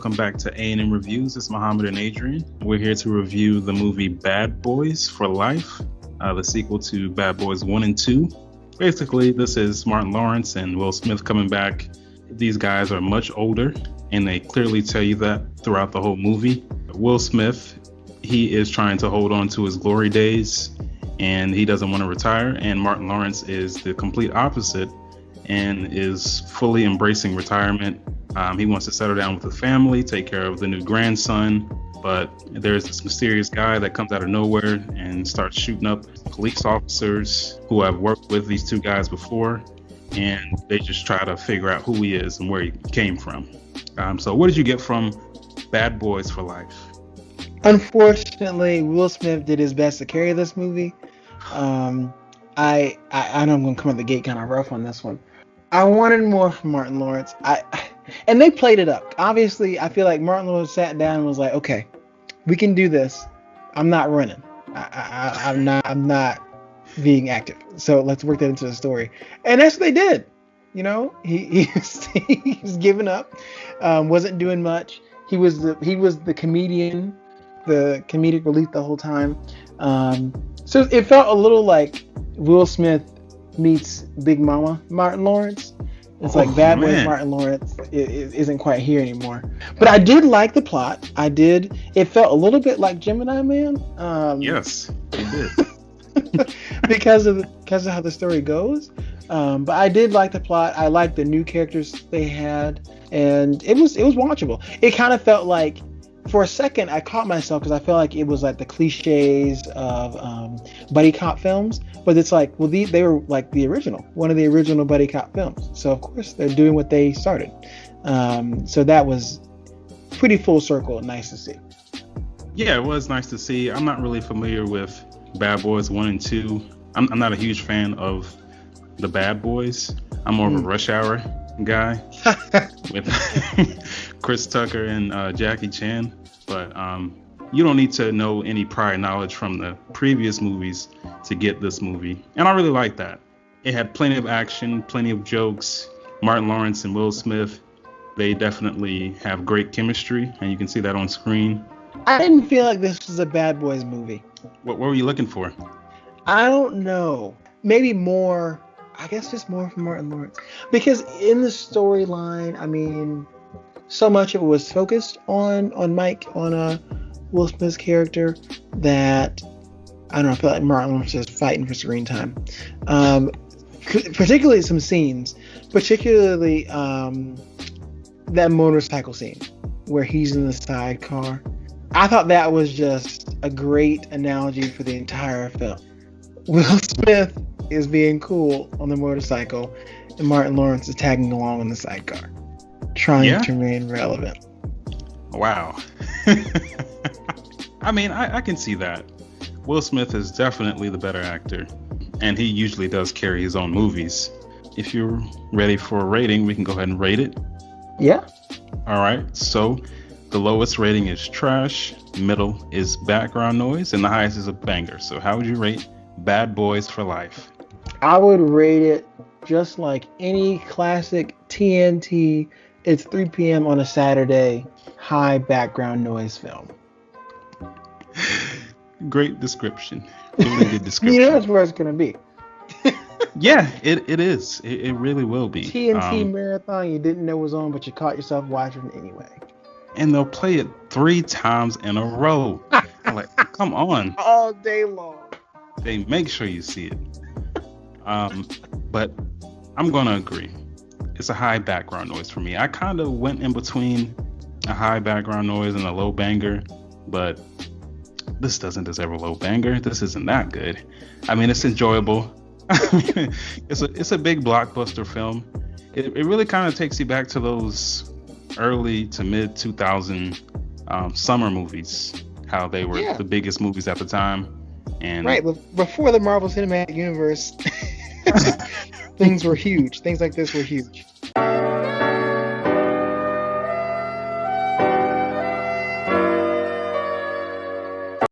welcome back to A&M Reviews. It's Muhammad and Adrian. We're here to review the movie Bad Boys for Life, the sequel to Bad Boys 1 and 2. Basically, this is Martin Lawrence and Will Smith coming back. These guys are much older, and they clearly tell you that throughout the whole movie. Will Smith, he is trying to hold on to his glory days, and he doesn't want to retire. And Martin Lawrence is the complete opposite and is fully embracing retirement. He wants to settle down with the family, take care of the new grandson, but there's this mysterious guy that comes out of nowhere and starts shooting up police officers who have worked with these two guys before, and they just try to figure out who he is and where he came from. So what did you get from Bad Boys for Life? Unfortunately, Will Smith did his best to carry this movie. I know I'm going to come out the gate kind of rough on this one. I wanted more from Martin Lawrence. And they played it up. Obviously, I feel like Martin Lawrence sat down and was like, okay, we can do this. I'm not running. I'm not being active. So let's work that into the story. And that's what they did. You know, he was giving up, wasn't doing much. He was the comedian, the comedic relief the whole time. So it felt a little like Will Smith meets Big Mama Martin Lawrence. It's like Bad Boys Martin Lawrence isn't quite here anymore. But I did like the plot. It felt a little bit like Gemini Man. Yes, it did. because of how the story goes. But I did like the plot. I liked the new characters they had, and it was watchable. It kind of felt like, for a second, I caught myself because I felt like it was like the cliches of buddy cop films. But it's like, well, they were like one of the original buddy cop films. So of course they're doing what they started. So that was pretty full circle and nice to see. Yeah, it was nice to see. I'm not really familiar with Bad Boys 1 and 2. I'm not a huge fan of the Bad Boys. I'm more of a Rush Hour guy with Chris Tucker and Jackie Chan. But you don't need to know any prior knowledge from the previous movies to get this movie. And I really like that. It had plenty of action, plenty of jokes. Martin Lawrence and Will Smith, they definitely have great chemistry, and you can see that on screen. I didn't feel like this was a Bad Boys movie. What were you looking for? I don't know. Maybe more, I guess just more from Martin Lawrence. Because in the storyline, I mean, so much of it was focused on Will Smith's character that, I don't know, I feel like Martin Lawrence is fighting for screen time. Particularly some scenes, particularly that motorcycle scene where he's in the sidecar. I thought that was just a great analogy for the entire film. Will Smith is being cool on the motorcycle, and Martin Lawrence is tagging along in the sidecar, trying to remain relevant. Wow. I mean, I can see that. Will Smith is definitely the better actor, and he usually does carry his own movies. If you're ready for a rating, we can go ahead and rate it. Yeah. All right. So the lowest rating is trash, middle is background noise, and the highest is a banger. So how would you rate Bad Boys for Life? I would rate it just like any classic TNT, it's 3 p.m. on a Saturday, high background noise film. Great description. Really good description. You know that's where it's going to be. Yeah, it is. It really will be. TNT marathon you didn't know was on, but you caught yourself watching anyway. And they'll play it 3 times in a row. Like, come on. All day long. They make sure you see it. But I'm going to agree. It's a high background noise for me. I kind of went in between a high background noise and a low banger, but this doesn't deserve a low banger. This isn't that good. I mean, it's enjoyable. It's a big blockbuster film. It really kind of takes you back to those early to mid 2000 summer movies, how they were the biggest movies at the time. And right, before the Marvel Cinematic Universe, things were huge. Things like this were huge.